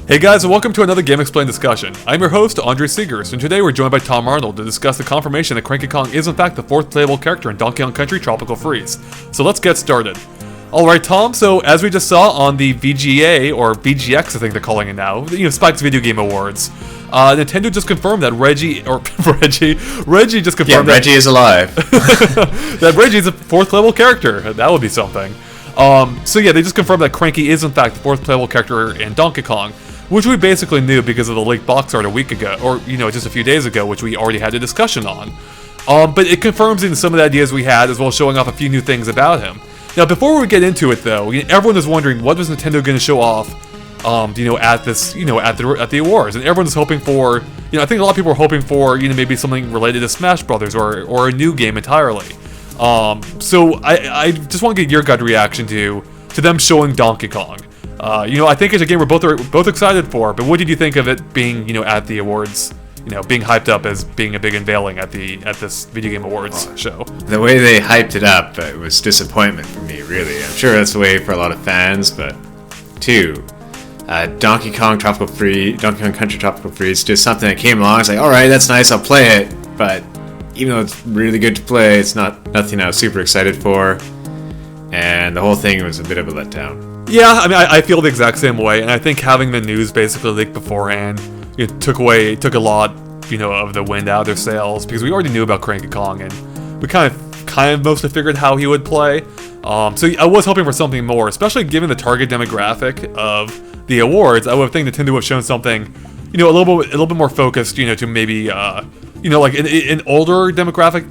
Hey guys, and welcome to another GameXplain discussion. I'm your host, Andre Seegers, and today we're joined by Tom Arnold to discuss the confirmation that Cranky Kong is in fact the fourth playable character in Donkey Kong Country Tropical Freeze. So let's get started. Alright Tom, so as we just saw on the VGA, or VGX I think they're calling it now, Spike's Video Game Awards, Nintendo just confirmed that Reggie just confirmed Reggie is alive. that Reggie is a fourth playable character. That would be something. So yeah, they just confirmed that Cranky is in fact the fourth playable character in Donkey Kong, which we basically knew because of the leaked box art a week ago, or just a few days ago, which we already had a discussion on. But it confirms in some of the ideas we had, as well as showing off a few new things about him. Now, before we get into it, though, everyone is wondering what was Nintendo going to show off, at this, at the awards, and everyone is hoping for, I think a lot of people are hoping for, maybe something related to Smash Brothers or a new game entirely. So I just want to get your gut reaction to them showing Donkey Kong. I think it's a game we're both excited for, but what did you think of it being, at the awards, being hyped up as being a big unveiling at this Video Game Awards show? The way they hyped it up, it was disappointment for me, really. I'm sure that's the way for a lot of fans, but Donkey Kong Country Tropical Freeze, just something that came along. It's like, all right, that's nice, I'll play it, but even though it's really good to play, it's nothing I was super excited for, and the whole thing was a bit of a letdown. Yeah, I mean, I feel the exact same way, and I think having the news basically leaked beforehand, it took a lot, of the wind out of their sails, because we already knew about Cranky Kong, and we kind of mostly figured how he would play. So I was hoping for something more, especially given the target demographic of the awards. I would think Nintendo would have shown something, a little bit more focused, to maybe, like an older demographic.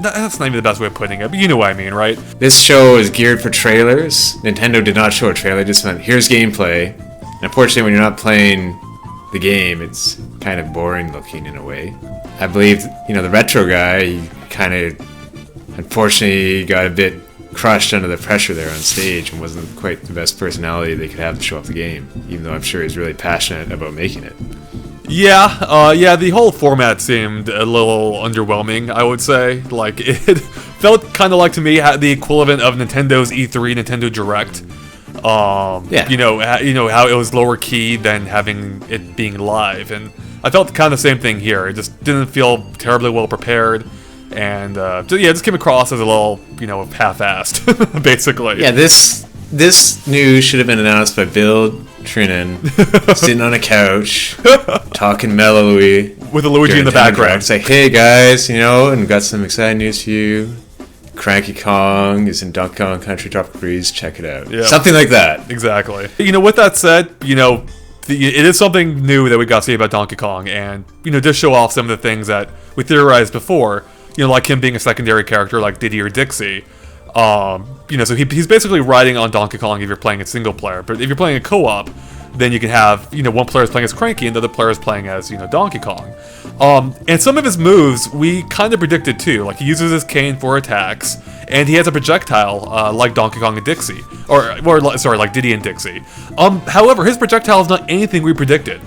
That's not even the best way of putting it, but you know what I mean, right? This show is geared for trailers. Nintendo did not show a trailer, just went, here's gameplay. And unfortunately, when you're not playing the game, it's kind of boring looking in a way. I believe, the retro guy, he kind of, unfortunately, got a bit crushed under the pressure there on stage and wasn't quite the best personality they could have to show off the game, even though I'm sure he's really passionate about making it. Yeah, the whole format seemed a little underwhelming, I would say. Like, it felt kind of like, to me, the equivalent of Nintendo's E3, Nintendo Direct. How it was lower key than having it being live, and I felt kind of the same thing here. It just didn't feel terribly well prepared, and it just came across as a little, half-assed, basically. Yeah, this news should have been announced by Bill Trinan, sitting on a couch, talking mellowly with a Luigi in the background. Say, hey guys, and got some exciting news for you. Cranky Kong is in Donkey Kong Country Tropical Freeze. Check it out. Yeah. Something like that. Exactly. With that said, it is something new that we got to see about Donkey Kong, and just show off some of the things that we theorized before. Like him being a secondary character, like Diddy or Dixie. So he's basically riding on Donkey Kong if you're playing a single player. But if you're playing a co-op, then you can have, one player is playing as Cranky and the other player is playing as, Donkey Kong. And some of his moves we kind of predicted too. Like, he uses his cane for attacks, and he has a projectile like Donkey Kong and Dixie. Like Diddy and Dixie. However, his projectile is not anything we predicted.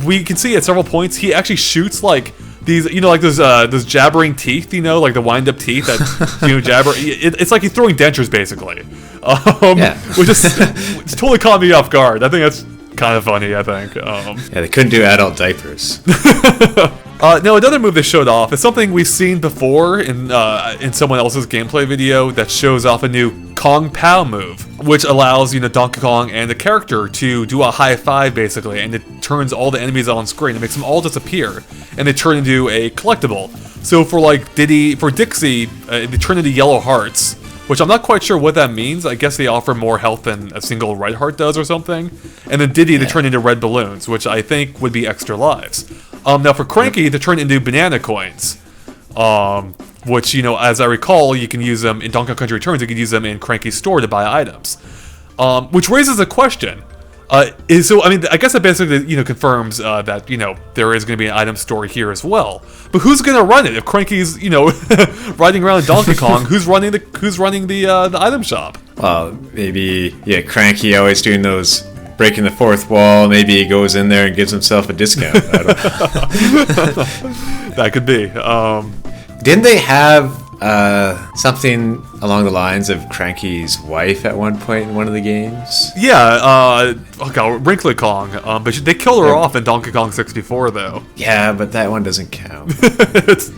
We can see at several points he actually shoots like these, like those jabbering teeth, like the wind-up teeth that, jabber. It's like he's throwing dentures, basically. Which is totally caught me off guard. I think that's kind of funny, I think. They couldn't do adult diapers. Now, another move they showed off is something we've seen before in someone else's gameplay video that shows off a new Kong Pow move, which allows, Donkey Kong and the character to do a high five, basically, and it turns all the enemies on screen. It makes them all disappear, and they turn into a collectible. So for Dixie, they turn into yellow hearts, which I'm not quite sure what that means. I guess they offer more health than a single red heart does or something. And then Diddy, they turn into red balloons, which I think would be extra lives. Now for Cranky, they turn into banana coins, which, as I recall, you can use them in Donkey Kong Country Returns. You can use them in Cranky's store to buy items, which raises a question. I guess that basically, confirms that, there is going to be an item store here as well. But who's going to run it? If Cranky's, riding around Donkey Kong, who's running the item shop? Well, maybe, Cranky always doing those, breaking the fourth wall. Maybe he goes in there and gives himself a discount. I don't know. That could be. Didn't they have Something along the lines of Cranky's wife at one point in one of the games. Yeah, Wrinkly Kong. But they killed her off in Donkey Kong 64, though. Yeah, but that one doesn't count. it's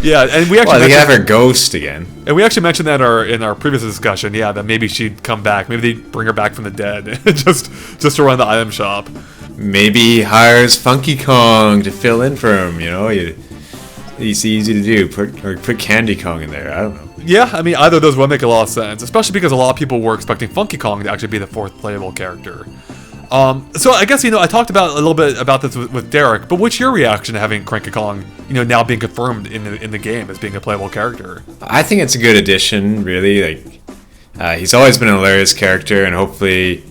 yeah, and we actually they have her ghost again. And we actually mentioned that in our previous discussion. Yeah, that maybe she'd come back. Maybe they'd bring her back from the dead, just to run the item shop. Maybe he hires Funky Kong to fill in for him. You know, it's easy to do. Put Candy Kong in there. I don't know. Yeah, I mean, either of those would make a lot of sense, especially because a lot of people were expecting Funky Kong to actually be the fourth playable character. So I guess, I talked about a little bit about this with Derek, but what's your reaction to having Cranky Kong, now being confirmed in the game as being a playable character? I think it's a good addition, really. He's always been a hilarious character, and hopefully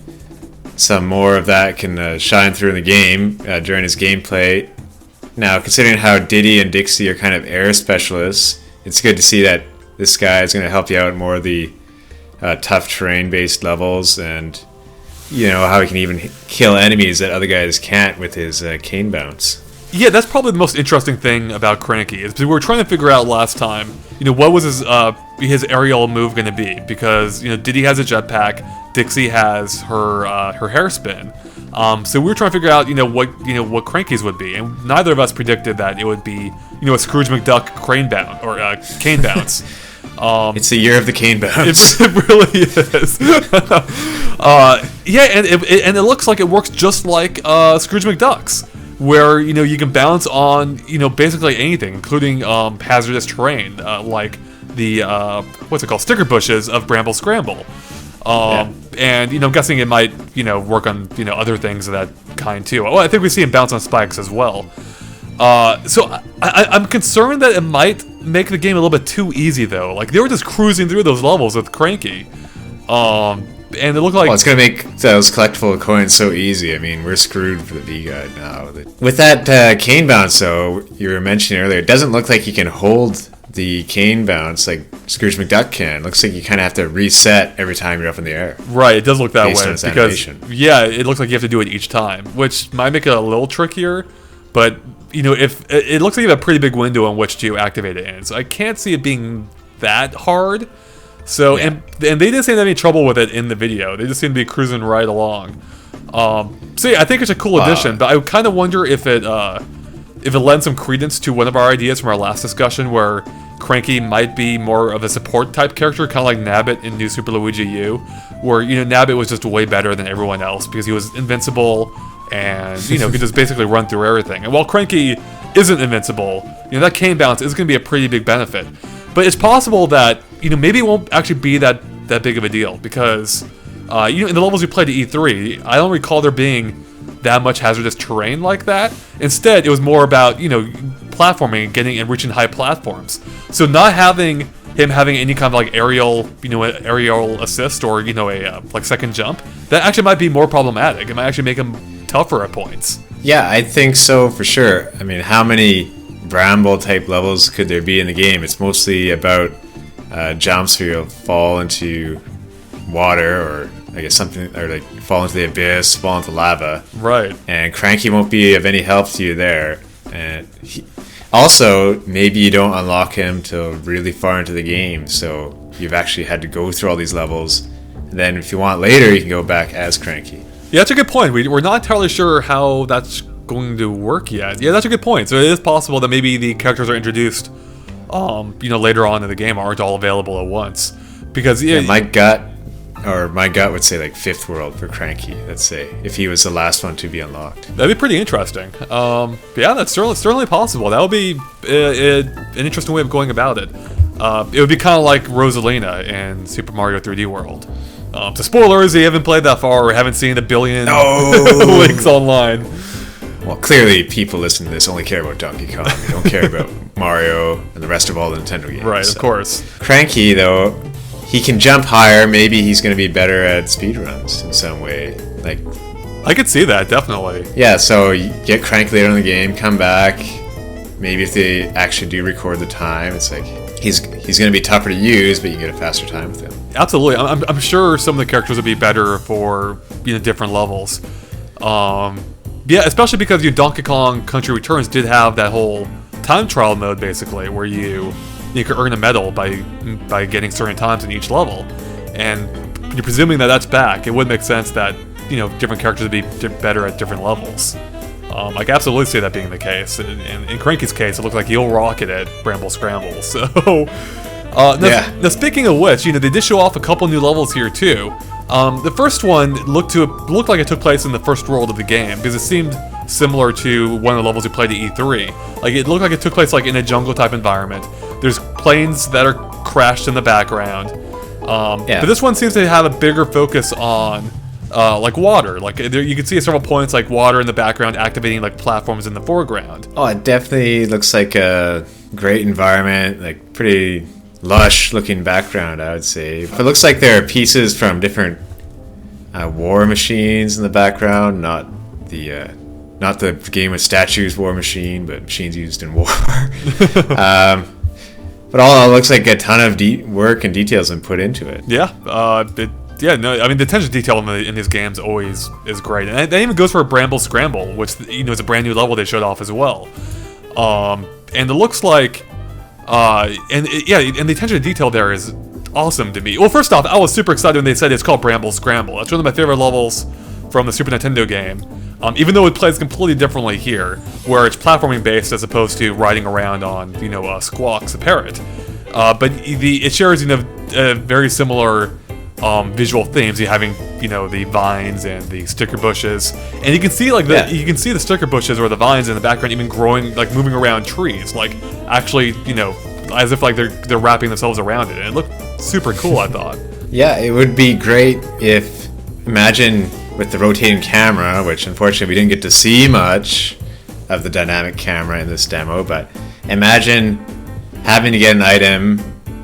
some more of that can shine through in the game during his gameplay. Now, considering how Diddy and Dixie are kind of air specialists, it's good to see that this guy is going to help you out in more of the tough terrain-based levels, and how he can even kill enemies that other guys can't with his cane bounce. Yeah, that's probably the most interesting thing about Cranky, is we were trying to figure out last time, what was his aerial move going to be, because Diddy has a jetpack, Dixie has her hairspin. So we were trying to figure out what Cranky's would be, and neither of us predicted that it would be a Scrooge McDuck cane bounce. It's the year of the cane bounce. It really is. Yeah, and it looks like it works just like Scrooge McDuck's, where you can bounce on basically anything, including hazardous terrain, like the sticker bushes of Bramble Scramble. And I'm guessing it might work on other things of that kind too. Oh, I think we see him bounce on spikes as well. So I'm concerned that it might make the game a little bit too easy, though. Like, they were just cruising through those levels with Cranky. And it looked like... Well, it's going to make those collectible coins so easy. I mean, we're screwed for the V-Guide now. With that cane bounce, though, you were mentioning earlier, it doesn't look like you can hold the cane bounce like Scrooge McDuck can. It looks like you kind of have to reset every time you're up in the air. Right, it does look that way. Based on its because, animation. yeah, it looks like you have to do it each time, which might make it a little trickier, but... if it looks like you have a pretty big window in which to activate it in, so I can't see it being that hard. So and they didn't seem to have any trouble with it in the video. They just seem to be cruising right along. So yeah, I think it's a cool addition, but I kind of wonder if it lends some credence to one of our ideas from our last discussion, where Cranky might be more of a support type character, kind of like Nabbit in New Super Luigi U, where Nabbit was just way better than everyone else because he was invincible. And, could just basically run through everything. And while Cranky isn't invincible, that cane bounce is going to be a pretty big benefit. But it's possible that, maybe it won't actually be that big of a deal. Because, in the levels we played at E3, I don't recall there being that much hazardous terrain like that. Instead, it was more about, platforming and getting and reaching high platforms. So not having him having any kind of like aerial assist or, a second jump, that actually might be more problematic. It might actually make him tougher at points. Yeah, I think so for sure. I mean, how many Bramble type levels could there be in the game? It's mostly about jumps where you'll fall into water, or I guess something, or like fall into the abyss, fall into lava. Right. And Cranky won't be of any help to you there. And also, maybe you don't unlock him till really far into the game, so you've actually had to go through all these levels. And then if you want later, you can go back as Cranky. Yeah, that's a good point. We're not entirely sure how that's going to work yet. Yeah, that's a good point. So it is possible that maybe the characters are introduced, later on in the game aren't all available at once. Because my gut would say like fifth world for Cranky. Let's say if he was the last one to be unlocked. That'd be pretty interesting. Yeah, that's certainly possible. That would be an interesting way of going about it. It would be kind of like Rosalina in Super Mario 3D World. So spoilers, if you haven't played that far or haven't seen a billion links online. Well, clearly people listening to this only care about Donkey Kong. They don't care about Mario and the rest of all the Nintendo games. Right, of course. Cranky, though, he can jump higher. Maybe he's going to be better at speedruns in some way. Like, I could see that, definitely. Yeah, so you get Cranky later in the game, come back. Maybe if they actually do record the time, it's like he's going to be tougher to use, but you get a faster time with him. Absolutely. I'm sure some of the characters would be better for different levels. Yeah, especially because Donkey Kong Country Returns did have that whole time trial mode, basically, where you you could earn a medal by getting certain times in each level. And you're presuming that that's back. It would make sense that, different characters would be better at different levels. I can absolutely see that being the case. And in Cranky's case, it looks like he'll rock it at Bramble Scramble. So, now speaking of which, they did show off a couple new levels here too. The first one looked like it took place in the first world of the game because it seemed similar to one of the levels we played at E3. Like it looked like it took place like in a jungle type environment. There's planes that are crashed in the background. But this one seems to have a bigger focus on like water. Like you can see at several points like water in the background activating like platforms in the foreground. Oh, it definitely looks like a great environment, like pretty lush looking background, I would say. It looks like there are pieces from different war machines in the background, not the game with statues war machine, but machines used in war. But all it looks like a ton of work and details been put into it. Yeah, the attention to detail in these games always is great, and that even goes for Bramble Scramble, which is a brand new level they showed off as well. And it looks like, and the attention to detail there is awesome to me. Well, first off, I was super excited when they said it's called Bramble Scramble. That's one of my favorite levels from the Super Nintendo game. Even though it plays completely differently here, where it's platforming based as opposed to riding around on, Squawks, a parrot. But it shares, very similar visual themes. You're having, the vines and the sticker bushes, and you can see you can see the sticker bushes or the vines in the background even growing, like moving around trees, like actually, as if like they're wrapping themselves around it, and it looked super cool. I thought. Yeah, it would be great if imagine. With the rotating camera, which unfortunately we didn't get to see much of the dynamic camera in this demo, but imagine having to get an item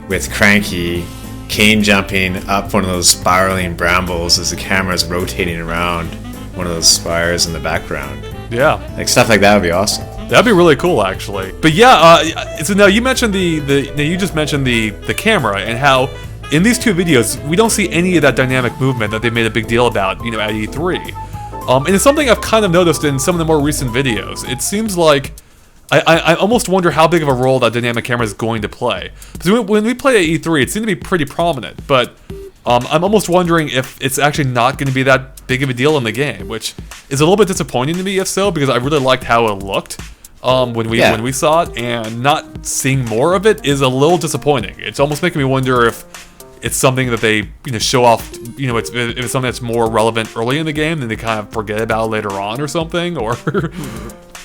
with Cranky, cane jumping up one of those spiraling brambles as the camera is rotating around one of those spires in the background. Yeah. Like stuff like that would be awesome. That'd be really cool, actually. But yeah, so now you mentioned you just mentioned the camera and how in these two videos, we don't see any of that dynamic movement that they made a big deal about, at E3. And it's something I've kind of noticed in some of the more recent videos. It seems like I almost wonder how big of a role that dynamic camera is going to play. Because when we play at E3, it seemed to be pretty prominent, but I'm almost wondering if it's actually not going to be that big of a deal in the game, which is a little bit disappointing to me, if so, because I really liked how it looked. When we saw it, and not seeing more of it is a little disappointing. It's almost making me wonder if it's something that they show off, if it's something that's more relevant early in the game, then they kind of forget about later on or something, or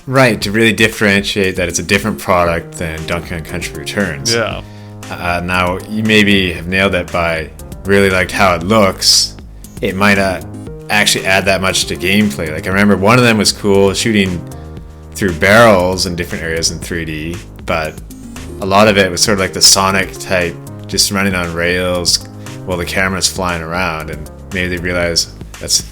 right, to really differentiate that it's a different product than Donkey Kong Country Returns. Yeah. Now you maybe have nailed it by really liked how it looks. It might not actually add that much to gameplay. Like I remember one of them was cool, shooting through barrels in different areas in 3D, but a lot of it was sort of like the Sonic type, just running on rails while the camera's flying around, and maybe they realize that's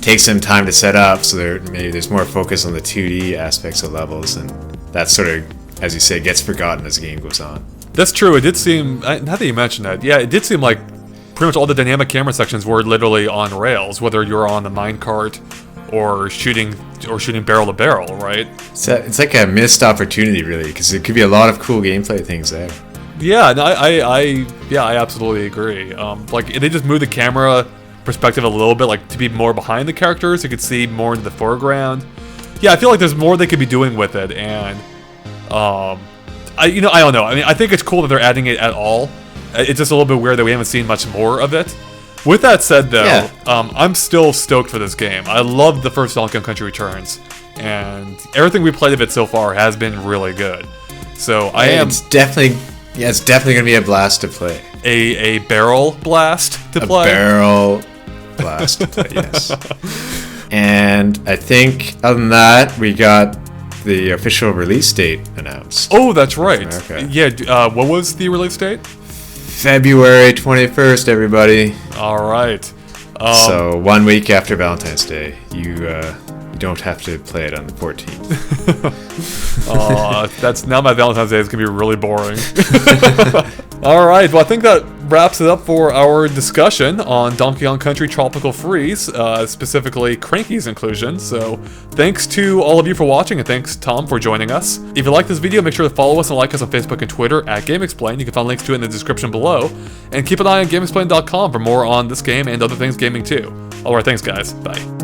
takes some time to set up, so maybe there's more focus on the 2D aspects of levels, and that sort of, as you say, gets forgotten as the game goes on. That's true. It did seem, now that you mention that, yeah, it did seem like pretty much all the dynamic camera sections were literally on rails, whether you're on the minecart or shooting barrel to barrel, right? It's like a missed opportunity, really, because there could be a lot of cool gameplay things there. Yeah, no, I absolutely agree. Like they just moved the camera perspective a little bit, like to be more behind the characters. You could see more into the foreground. Yeah, I feel like there's more they could be doing with it, and I don't know. I mean, I think it's cool that they're adding it at all. It's just a little bit weird that we haven't seen much more of it. With that said, though, I'm still stoked for this game. I loved the first Donkey Kong Country Returns, and everything we played of it so far has been really good. So It's definitely going to be a blast to play. A barrel blast to play? A barrel blast to play, yes. And I think, other than that, we got the official release date announced. Oh, that's right. Okay. Yeah, what was the release date? February 21st, everybody. All right. So 1 week after Valentine's Day. You don't have to play it on the 14th. That's now my Valentine's Day is going to be really boring. All right. Well, I think that wraps it up for our discussion on Donkey Kong Country Tropical Freeze, specifically Cranky's inclusion. So thanks to all of you for watching, and thanks Tom for joining us. If you like this video, make sure to follow us and like us on Facebook and Twitter at GameXplain. You can find links to it in the description below. And keep an eye on GameXplain.com for more on this game and other things gaming too. Alright, thanks guys. Bye.